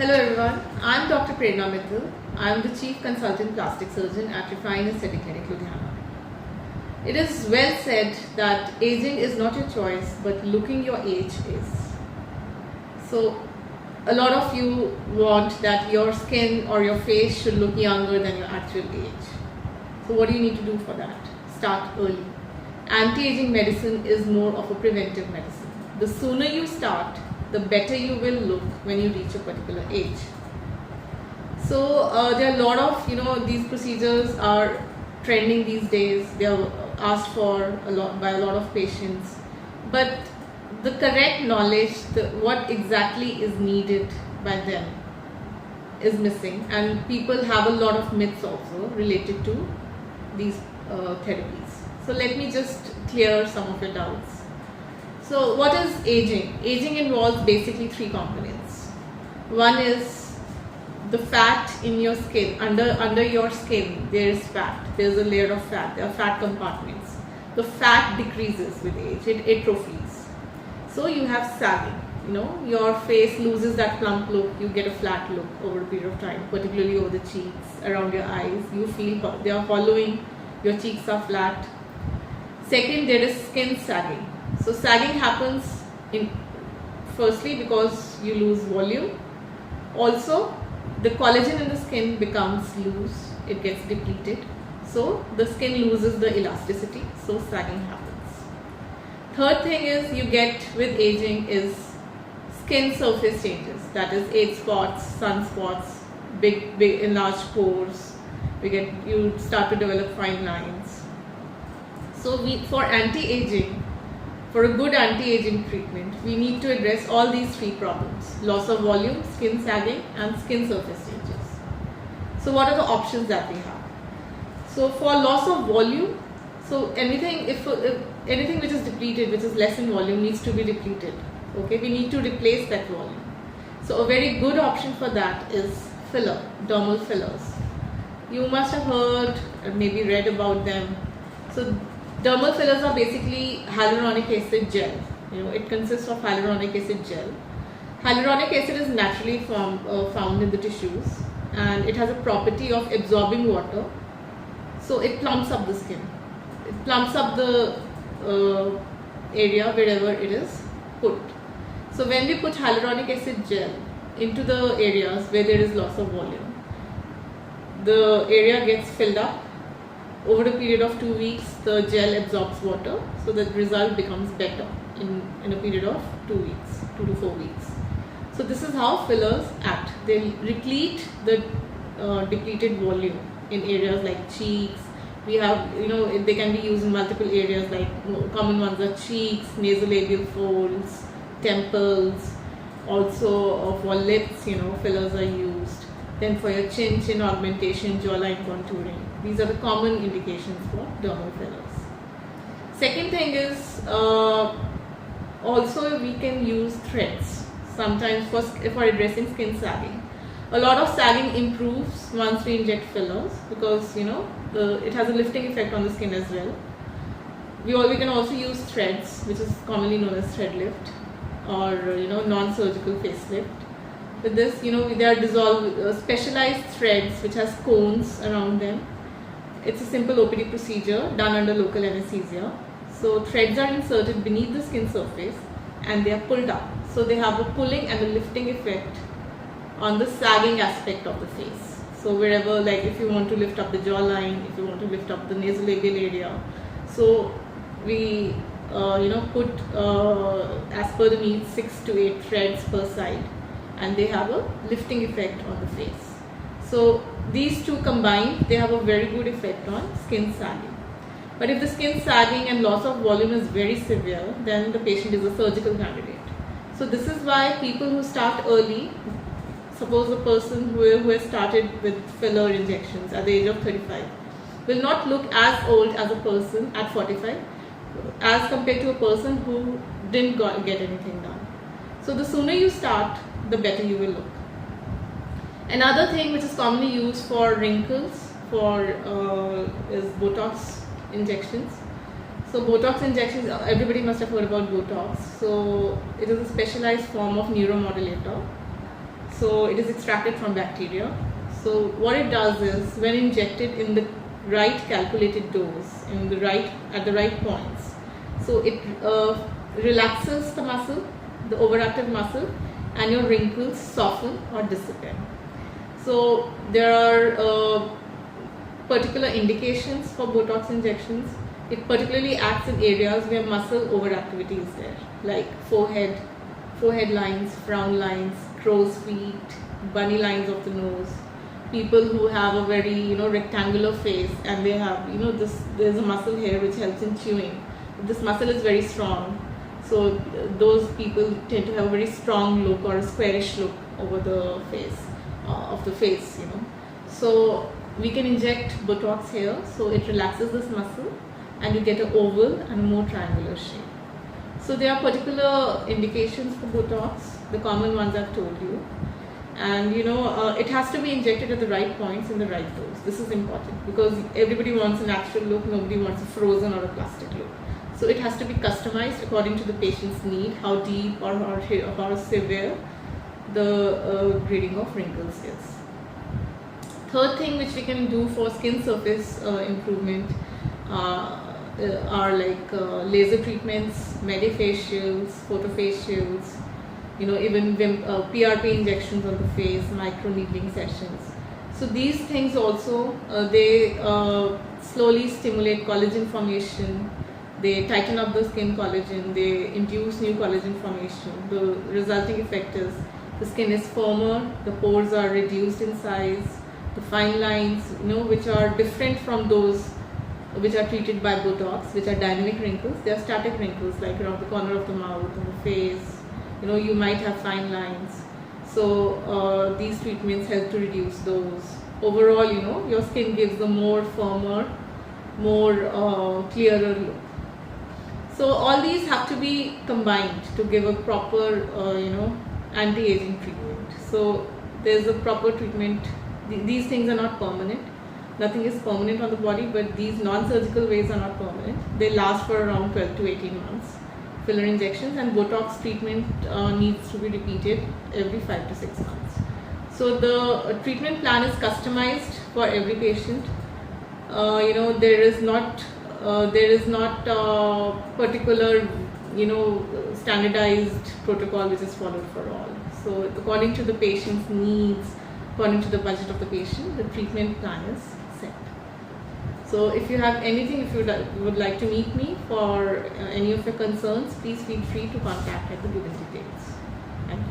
Hello everyone, I am Dr. Prerna Mittal. I am the Chief Consultant Plastic Surgeon at Refine Aesthetic Clinic, Ludhiana. It is well said that aging is not your choice, but looking your age is. So, a lot of you want that your skin or your face should look younger than your actual age. So, what do you need to do for that? Start early. Anti-aging medicine is more of a preventive medicine. The sooner you start, the better you will look when you reach a particular age. So there are a lot of these procedures are trending these days. They are asked for by a lot of patients, but the correct knowledge, what exactly is needed by them, is missing, and people have a lot of myths also related to these therapies. So let me just clear some of your doubts. So what is aging? Aging involves basically three components. One is the fat in your skin. Under your skin there is fat. There is a layer of fat. There are fat compartments. The fat decreases with age. It atrophies. So you have sagging. Your face loses that plump look. You get a flat look over a period of time, particularly over the cheeks, around your eyes. You feel they are hollowing. Your cheeks are flat. Second, there is skin sagging. So sagging happens firstly because you lose volume. Also, the collagen in the skin becomes loose. It gets depleted. So the skin loses the elasticity. So sagging happens. Third thing is you get with aging is skin surface changes. That is age spots, sunspots, big enlarged pores. You start to develop fine lines. So for anti-aging, for a good anti-aging treatment, we need to address all these three problems: loss of volume, skin sagging, and skin surface changes. So what are the options that we have? So for loss of volume, so anything which is depleted, which is less in volume, needs to be depleted. Okay, we need to replace that volume. So a very good option for that is filler, dermal fillers. You must have heard or maybe read about them. So dermal fillers are basically hyaluronic acid gel. It consists of hyaluronic acid gel. Hyaluronic acid is naturally found in the tissues, and it has a property of absorbing water. So it plumps up the skin. It plumps up the area wherever it is put. So when we put hyaluronic acid gel into the areas where there is loss of volume, the area gets filled up. Over a period of 2 weeks, the gel absorbs water, so the result becomes better in a period of 2 weeks, 2 to 4 weeks. So this is how fillers act. They replete the depleted volume in areas like cheeks. We have, they can be used in multiple areas, like common ones are cheeks, nasolabial folds, temples. Also for lips, fillers are used. Then for your chin augmentation, jawline contouring. These are the common indications for dermal fillers. Second thing is also we can use threads sometimes for addressing skin sagging. A lot of sagging improves once we inject fillers because it has a lifting effect on the skin as well. We can also use threads, which is commonly known as thread lift, or non-surgical facelift. With this, there are specialized threads which has cones around them. It's a simple OPD procedure done under local anesthesia. So threads are inserted beneath the skin surface and they are pulled up. So they have a pulling and a lifting effect on the sagging aspect of the face. So wherever, like if you want to lift up the jawline, if you want to lift up the nasolabial area, so we put as per the needs 6 to 8 threads per side, and they have a lifting effect on the face. So these two combined, they have a very good effect on skin sagging. But if the skin sagging and loss of volume is very severe, then the patient is a surgical candidate. So this is why people who start early, suppose a person who has started with filler injections at the age of 35, will not look as old as a person at 45 as compared to a person who didn't get anything done. So the sooner you start, the better you will look. Another thing which is commonly used for wrinkles is Botox injections. So Botox injections, everybody must have heard about Botox. So it is a specialized form of neuromodulator. So it is extracted from bacteria. So what it does is, when injected in the right calculated dose, at the right points, so it relaxes the muscle, the overactive muscle, and your wrinkles soften or disappear. So there are particular indications for Botox injections. It particularly acts in areas where muscle overactivity is there, like forehead lines, frown lines, crow's feet, bunny lines of the nose. People who have a very rectangular face, and they have there's a muscle here which helps in chewing. This muscle is very strong, so those people tend to have a very strong look or a squarish look over the face of the face. So we can inject Botox here, so it relaxes this muscle, and you get an oval and a more triangular shape. So there are particular indications for Botox, the common ones I've told you. And it has to be injected at the right points in the right dose. This is important because everybody wants a natural look, nobody wants a frozen or a plastic look. So it has to be customized according to the patient's need, how deep or how severe the grading of wrinkles is. Third thing which we can do for skin surface improvement are like laser treatments, medifacials, photofacials, even PRP injections on the face, micro needling sessions. So these things also, they slowly stimulate collagen formation, they tighten up the skin collagen, they induce new collagen formation. The resulting effect is the skin is firmer, the pores are reduced in size, the fine lines, which are different from those which are treated by Botox, which are dynamic wrinkles. They are static wrinkles, like around the corner of the mouth and the face. You might have fine lines. So these treatments help to reduce those. Overall, your skin gives a more firmer, more clearer look. So all these have to be combined to give a proper, anti-aging treatment. So there's a proper treatment. These things are not permanent. Nothing is permanent on the body, but these non-surgical ways are not permanent. They last for around 12 to 18 months. Filler injections and Botox treatment needs to be repeated every 5 to 6 months. So the treatment plan is customized for every patient. There is not a particular standardized protocol which is followed for all. So according to the patient's needs, according to the budget of the patient, the treatment plan is set. So if you have anything, if you would like to meet me for any of your concerns, please feel free to contact at the given details. Thank you.